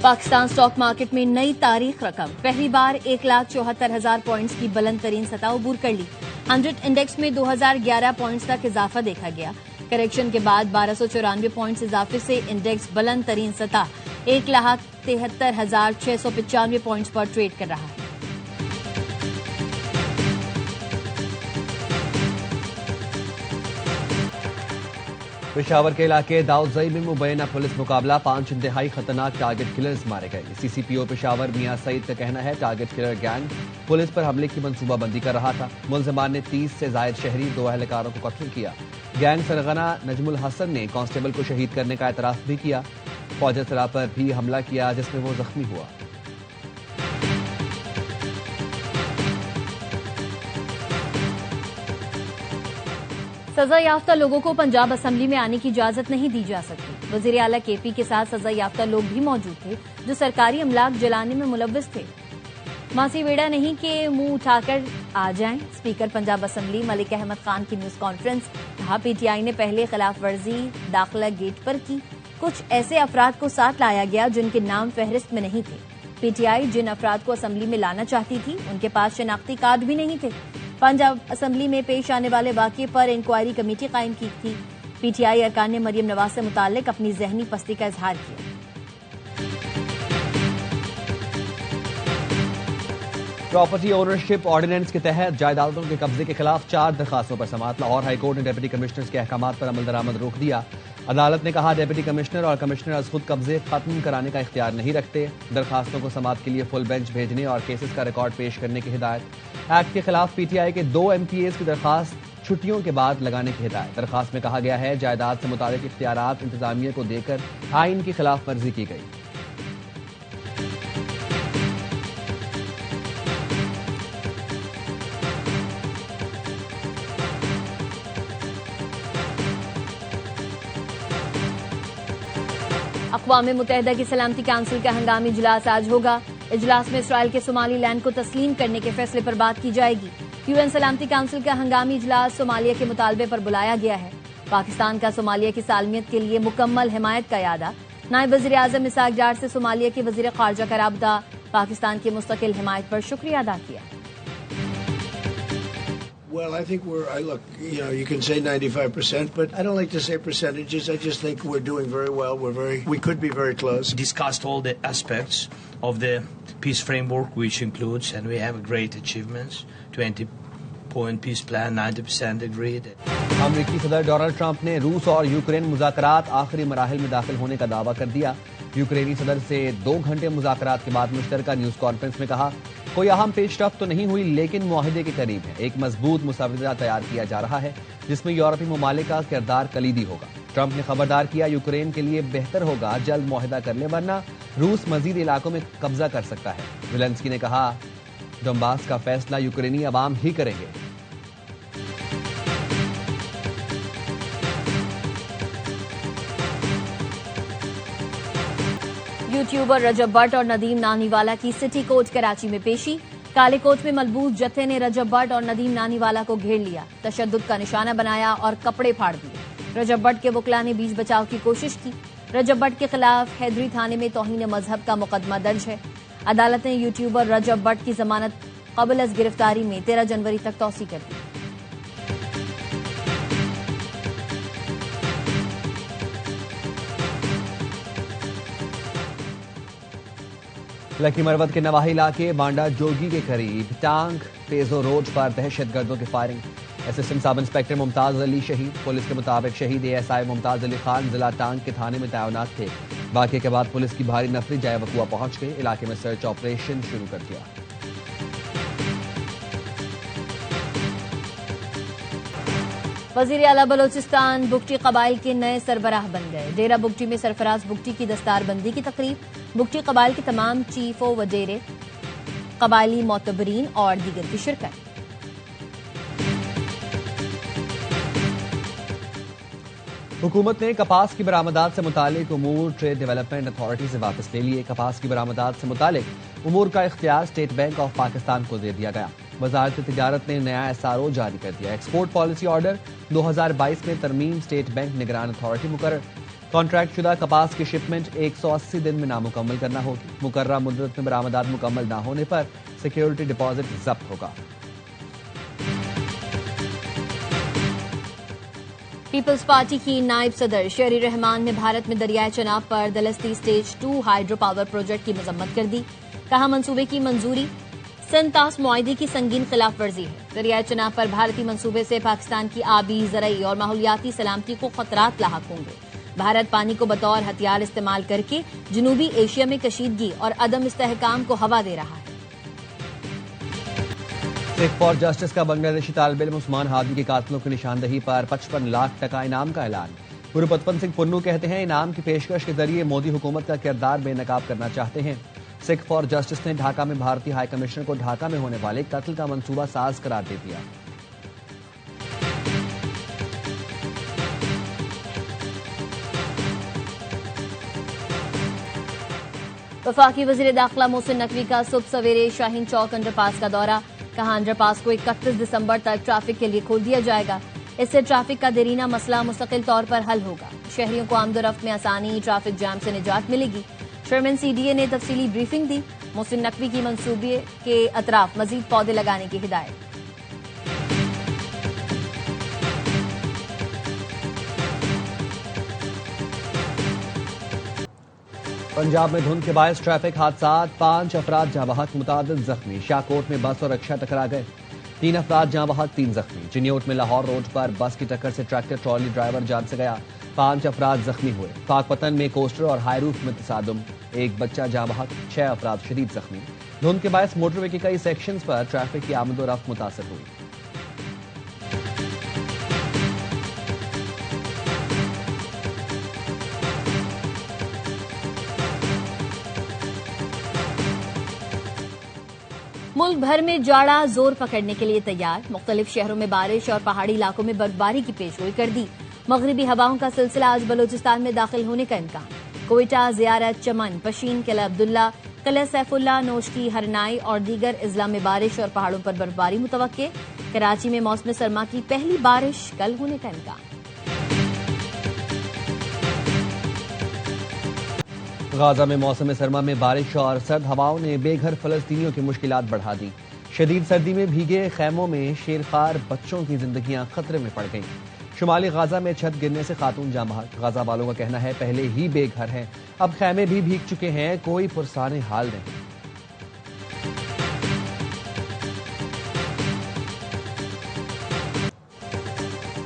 Pakistan stock market में नई तारीख रकम, पहली बार 1,74,000 पॉइंट्स की बुलंद तरीन सतह अबूर कर ली। 100 इंडेक्स में 2011 पॉइंट्स तक इजाफा देखा गया। करेक्शन के बाद 1294 पॉइंट्स इजाफे से इंडेक्स बुलंद तरीन सतह 1,73,695 पॉइंट्स पर ट्रेड कर रहा है। पेशावर के इलाके दाऊदजई में मुबैना पुलिस मुकाबला, 5 इंतहाई खतरनाक टारगेट किलर्स मारे गए। सीसीपीओ पेशावर मियां सईद का कहना है टारगेट किलर गैंग पुलिस पर हमले की मंसूबाबंदी कर रहा था। मुलजमान ने 30 से जायद शहरी 2 एहलकारों को कत्ल किया। गैंग सरगना नजमुल हसन ने कांस्टेबल को शहीद करने का एतराफ भी किया। फौजा सरा पर भी हमला किया जिसमें वो जख्मी हुआ। सजा याफ्ता लोगों को पंजाब असेंबली में आने की इजाजत नहीं दी जा सकती। वजीर आला केपी के साथ सजा याफ्ता लोग भी मौजूद थे जो सरकारी अमलाक जलाने में मुलव्वस थे। मासी वेड़ा नहीं कि मुंह उठाकर आ जाएं। स्पीकर पंजाब असेंबली मलिक अहमद खान की न्यूज कॉन्फ्रेंस, कहा पीटीआई ने पहले खिलाफ वर्जी दाखिला गेट पर की। कुछ ऐसे अफराद को साथ लाया गया जिनके नाम फहरिस्त में नहीं थे। पीटीआई जिन अफराद को असेंबली में लाना चाहती थी उनके पास शनाख्ती कार्ड भी नहीं थे। पंजाब असेंबली में पेश आने वाले वाकये पर इंक्वायरी कमेटी कायम की थी। पीटीआई अरकान ने मरियम नवाज से मुताल्लिक अपनी जहनी पस्ती का इजहार किया। प्रॉपर्टी ओनरशिप ऑर्डिनेंस के तहत जायदादों के कब्जे के खिलाफ 4 दरखास्तों पर समाअत। लाहौर हाईकोर्ट ने डिप्टी कमिश्नर्स के अहकामात पर अमल दरामद रोक दिया। अदालत ने कहा डिप्टी कमिश्नर और कमिश्नर खुद कब्जे खत्म कराने का इख्तियार नहीं रखते। दरखास्तों को समाअत के लिए फुल बेंच भेजने और केसेस का रिकॉर्ड पेश करने की हिदायत। एक्ट के खिलाफ पीटीआई के 2 एमपीएस की दरखास्त छुट्टियों के बाद लगाने की हिदायत। दरखास्त में कहा गया है जायदाद से मुताबिक इख्तियारात इंतजामिया को देकर आइन की खिलाफ वर्जी की गई। अक़वाम मुत्तहिदा की सलामती काउंसिल का हंगामी इजलास आज होगा। इजलास में इसराइल के सोमाली लैंड को तस्लीम करने के फैसले पर बात की जाएगी। यूएन सलामती काउंसिल का हंगामी इजलास सोमालिया के मुतालबे पर बुलाया गया है। पाकिस्तान का सोमालिया की सालमियत के लिए मुकम्मल हिमायत का यादा। नायब वज़ीर आज़म इसाक डार से सोमालिया के वज़ीर ख़ारजा का राबता। पाकिस्तान की मुस्तकिल हिमायत पर शुक्रिया अदा किया। Well, I think you can say 95%, but I don't like to say percentages. I just think we're doing very well. We could be very close. Discussed all the aspects of the peace framework, which includes, and we have great achievements, 20-point peace plan, 90% agreed. अमरीकी सदर Donald Trump ने रूस और Ukraine मुज़ाकरात आखिरी मराहिल में दाखिल होने का दावा कर दिया। यूक्रेनी सदर से 2 घंटे मुज़ाकरात के बाद मुश्तरका न्यूज कॉन्फ्रेंस में कहा कोई अहम पेशरफ्त तो नहीं हुई लेकिन मुआहिदे के करीब है। एक मजबूत मुसव्वदा तैयार किया जा रहा है जिसमें यूरोपीय ममालिक का किरदार कलीदी होगा। ट्रंप ने खबरदार किया यूक्रेन के लिए बेहतर होगा जल्द मुआहिदा कर ले वरना रूस मजीद इलाकों में कब्जा कर सकता है। ज़ेलेंस्की ने कहा डोंबास का फैसला यूक्रेनी अवाम ही करेंगे। यूट्यूबर रजब भट्ट और नदीम नानीवाला की सिटी कोर्ट कराची में पेशी। काले कोट में मलबूस जत्थे ने रजब भट्ट और नदीम नानीवाला को घेर लिया, तशद्दुद का निशाना बनाया और कपड़े फाड़ दिए। रजब भट्ट के वकला ने बीच बचाव की कोशिश की। रजब भट्ट के खिलाफ हैदरी थाने में तौहीन मजहब का मुकदमा दर्ज है। अदालत ने यूट्यूबर रजब भट्ट की जमानत कबल अज गिरफ्तारी में 13 जनवरी तक तौसी कर दी। लकी मरवत के नवाही इलाके बांडा जोगी के करीब टांग पेजो रोड पर दहशतगर्दों की firing. Assistant sub inspector Mumtaz Ali शहीद। पुलिस के मुताबिक शहीद एएसआई मुमताज अली खान जिला टांग के थाने में तैनात थे। वाकये के बाद पुलिस की भारी नफरी जाए वकुआ पहुंच गई, इलाके में सर्च ऑपरेशन शुरू कर दिया। वजीर आला बलोचिस्तान बुगटी कबाइल के नए सरबराह बन गए। डेरा बुगटी में सरफराज बुगटी की दस्तारबंदी की तकरीब। बुगटी कबाइल के तमाम चीफों व डेरे कबायली मोतबरीन और दीगर की शिरकत। हुकूमत ने कपास की बरामदात से मुतालिक उमूर ट्रेड डेवलपमेंट अथॉरिटी से वापस ले लिए। कपास की बरामदात से मुतालिक उमूर का इख्तियार स्टेट बैंक ऑफ पाकिस्तान को दे दिया गया। वजारत तिजारत ने नया SRO जारी कर दिया। एक्सपोर्ट पॉलिसी ऑर्डर 2022 में तरमीम, स्टेट बैंक निगरान अथॉरिटी मुकर्रर। कॉन्ट्रैक्ट शुदा कपास की शिपमेंट 180 दिन में नामुकम्मल करना होगी। मुकर्ररा मुद्दत में बरामदात मुकम्मल न होने पर सिक्योरिटी डिपॉजिट जब्त होगा। पीपल्स पार्टी की नायब सदर शेरी रहमान ने भारत में दरियाए चनाब पर दलस्ती स्टेज 2 हाइड्रो पावर प्रोजेक्ट की मजम्मत कर दी। कहा, मंसूबे की मंजूरी सिंतास मुआहदे की संगीन खिलाफ वर्जी है। दरियाए चनाब पर भारतीय मंसूबे से पाकिस्तान की आबी, ज़रई और माहौलियाती सलामती को खतरात लाहक होंगे। भारत पानी को बतौर हथियार इस्तेमाल करके जनूबी एशिया में कशीदगी और अदम इस्तेहकाम को हवा दे रहा है। सिख फॉर जस्टिस का बांग्लादेशी तालिब इल्म उस्मान हादी के कातिलों की निशानदही पर 55 लाख टका इनाम का ऐलान। गुरु पतवंत सिंह पुन्नू कहते हैं, इनाम की पेशकश के जरिए मोदी हुकूमत का किरदार बेनकाब करना चाहते हैं। सिख फॉर जस्टिस ने ढाका में भारतीय हाई कमिश्नर को ढाका में होने वाले कत्ल का मंसूबा साज करार दे दिया। वफाकी वजीर दाखिला मोहसिन नकवी का सुबह सवेरे शाहीन चौक अंडरपास का दौरा। कहा, अंडरपास को 31 दिसंबर तक ट्रैफिक के लिए खोल दिया जाएगा। इससे ट्रैफिक का देरीना मसला मुस्तकिल तौर पर हल होगा। शहरियों को आमदोरफ्त में आसानी, ट्रैफिक जाम से निजात मिलेगी। चेयरमैन CDA ने तफसीली ब्रीफिंग दी। मोहसिन नकवी की मंसूबे के अतराफ मजीद पौधे लगाने की हिदायत। पंजाब में धुंध के बायस ट्रैफिक हादसात, 5 अफराद जाँ बहक, मुतादिद जख्मी। शाहकोट में बस और रिक्शा टकरा गए, 3 अफराद जाँ बहक, 3 जख्मी। चिन्योट में लाहौर रोड पर बस की टक्कर से ट्रैक्टर ट्रॉली ड्राइवर जान से गया, 5 अफराद जख्मी हुए। पाकपतन में कोस्टर और हाईरूफ में तसादुम, 1 बच्चा जाँ बहक, 6 अफराद शदीद जख्मी। धुंध के बायस मोटरवे के कई सेक्शंस पर ट्रैफिक की आमदोरफ्त मुतासर हुई। मुल्क भर में जाड़ा जोर पकड़ने के लिए तैयार। मुख्तलिफ शहरों में बारिश और पहाड़ी इलाकों में बर्फबारी की पेशगोई कर दी। मगरिबी हवाओं का सिलसिला आज बलोचिस्तान में दाखिल होने का इम्कान। कोयटा, ज़ियारत, चमन, पशीन, किला अब्दुल्ला, किला सैफुल्ला, नोशकी, हरनाई और दीगर अजला में बारिश और पहाड़ों पर बर्फबारी मुतवक्के। कराची में मौसम सरमा की पहली बारिश कल होने का इम्कान। गाजा में मौसम सरमा में बारिश और सर्द हवाओं ने बेघर फलस्तीनियों की मुश्किलात बढ़ा दी। शदीद सर्दी में भीगे खैमों में शेरखार बच्चों की जिंदगियां खतरे में पड़ गईं। शुमाली गाजा में छत गिरने से खातून जाँ बहक। गाजा वालों का कहना है, पहले ही बेघर हैं, अब खैमे भी भीग चुके हैं, कोई पुरसाने हाल नहीं।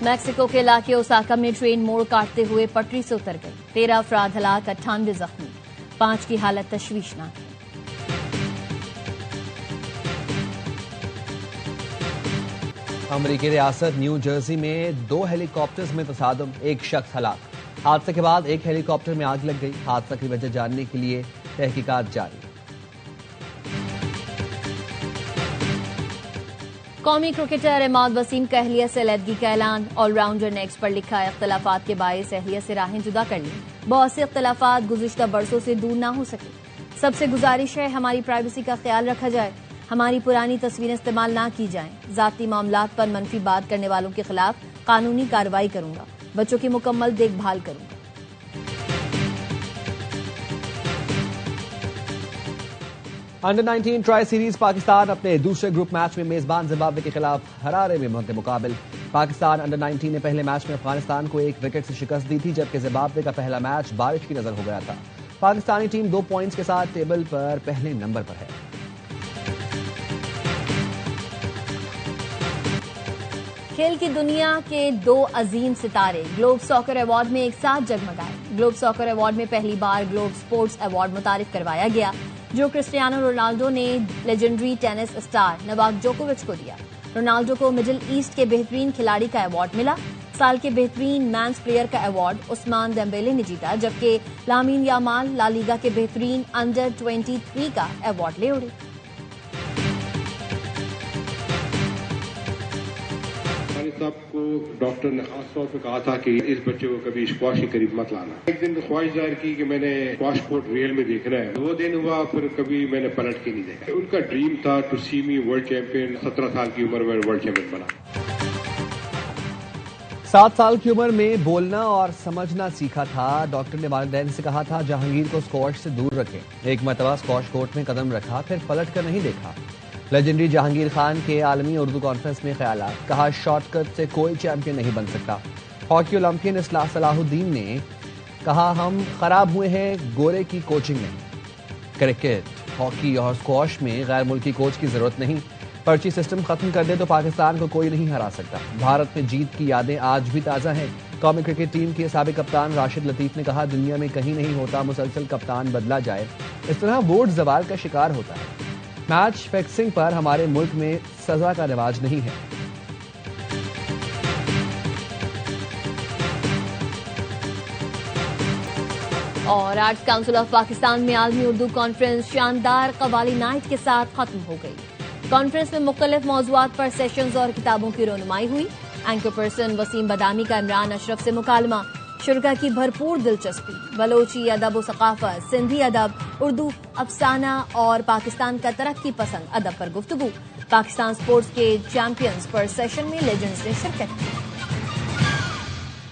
मैक्सिको के इलाके ओसाका में ट्रेन मोड़ काटते हुए पटरी से उतर गई। 13 अफराद हलाक, 98 जख्मी। 5 की हालत तशवीशनाक है। अमरीकी रियासत न्यू जर्सी में 2 हेलीकॉप्टर्स में तसादुम, 1 शख्स हलाक। हादसे के बाद एक हेलीकॉप्टर में आग लग गई। हादसा की वजह जानने के लिए तहकीकात जारी। कौमी क्रिकेटर इमाद वसीम का अहलियत से अलहदगी का ऐलान। ऑलराउंडर ने एक्स पर लिखा, इख्तलाफात के बायस अहलियत से राहें जुदा कर ली। बहुत से इख्तलाफात गुज़िश्ता बरसों से दूर ना हो सके। सबसे गुजारिश है, हमारी प्राइवेसी का ख्याल रखा जाए, हमारी पुरानी तस्वीरें इस्तेमाल ना की जाएं। जाती मामलात पर मनफी बात करने वालों के खिलाफ कानूनी कार्रवाई करूंगा। बच्चों की मुकम्मल देखभाल करूंगा। अंडर 19 ट्राई सीरीज पाकिस्तान अपने दूसरे ग्रुप मैच में मेजबान जिम्बाब्वे के खिलाफ हरारे में मद्दे मुकाबिल। पाकिस्तान अंडर 19 ने पहले मैच में अफगानिस्तान को 1 विकेट से शिकस्त दी थी, जबकि जिम्बाब्वे का पहला मैच बारिश की नजर हो गया था। पाकिस्तानी टीम 2 पॉइंट्स के साथ टेबल पर पहले नंबर पर है। खेल की दुनिया के 2 अजीम सितारे ग्लोब सॉकर अवार्ड में एक साथ जगमगाए। ग्लोब सॉकर अवार्ड में पहली बार ग्लोब स्पोर्ट्स अवार्ड मुतारिफ करवाया गया, जो क्रिस्टियानो रोनाल्डो ने लेजेंडरी टेनिस स्टार नोवाक जोकोविच को दिया। रोनाल्डो को मिडिल ईस्ट के बेहतरीन खिलाड़ी का अवार्ड मिला। साल के बेहतरीन मैंस प्लेयर का अवार्ड उस्मान देम्बेले ने जीता, जबकि लामीन यामाल ला लीगा के बेहतरीन अंडर 23 का अवार्ड ले उड़े। सबको को डॉक्टर ने खास तौर पे कहा था कि इस बच्चे को कभी स्क्वाश के करीब मत लाना। एक दिन ख्वाहिश जाहिर की कि मैंने स्क्वाश कोर्ट रियल में देखना है, वो दिन हुआ, फिर कभी मैंने पलट के नहीं देखा। उनका ड्रीम था to see me world champion. 17 साल की उम्र में वर्ल्ड चैंपियन बना। 7 साल की उम्र में बोलना और समझना सीखा था। डॉक्टर ने वालिदैन से कहा था जहांगीर को स्क्वॉश से दूर रखें। एक मरतबा स्क्वॉश कोर्ट में कदम रखा, फिर पलट कर नहीं देखा। लेजेंडरी जहांगीर खान के आलमी उर्दू कॉन्फ्रेंस में ख्यालात, कहा शॉर्टकट से कोई चैंपियन नहीं बन सकता। हॉकी ओलंपियन इस्लाह सलाहुद्दीन ने कहा हम खराब हुए हैं, गोरे की कोचिंग नहीं। क्रिकेट, हॉकी और स्क्वॉश में गैर मुल्की कोच की जरूरत नहीं। पर्ची सिस्टम खत्म कर दे तो पाकिस्तान को कोई नहीं हरा सकता। भारत में जीत की यादें आज भी ताज़ा हैं। कौमी क्रिकेट टीम के साबिक कप्तान राशिद लतीफ ने कहा दुनिया में कहीं नहीं होता मुसलसल कप्तान बदला जाए, इस तरह बोर्ड जवाल का शिकार होता है। मैच फिक्सिंग पर हमारे मुल्क में सजा का रिवाज नहीं है। और आर्ट्स काउंसिल ऑफ पाकिस्तान में आलमी उर्दू कॉन्फ्रेंस शानदार कवाली नाइट के साथ खत्म हो गई। कॉन्फ्रेंस में मुख्तलिफ मौज़ूआत पर सेशंस और किताबों की रोनुमाई हुई। एंकर पर्सन वसीम बदामी का इमरान अशरफ से मुकालमा, शुरका की भरपूर दिलचस्पी, बलोची अदब व सकाफत, सिंधी अदब, उर्दू अफसाना और पाकिस्तान का तरक्की पसंद अदब पर गुफ्तगू। पाकिस्तान स्पोर्ट्स के चैंपियंस पर सेशन में लेजेंड्स ने शिरकत की।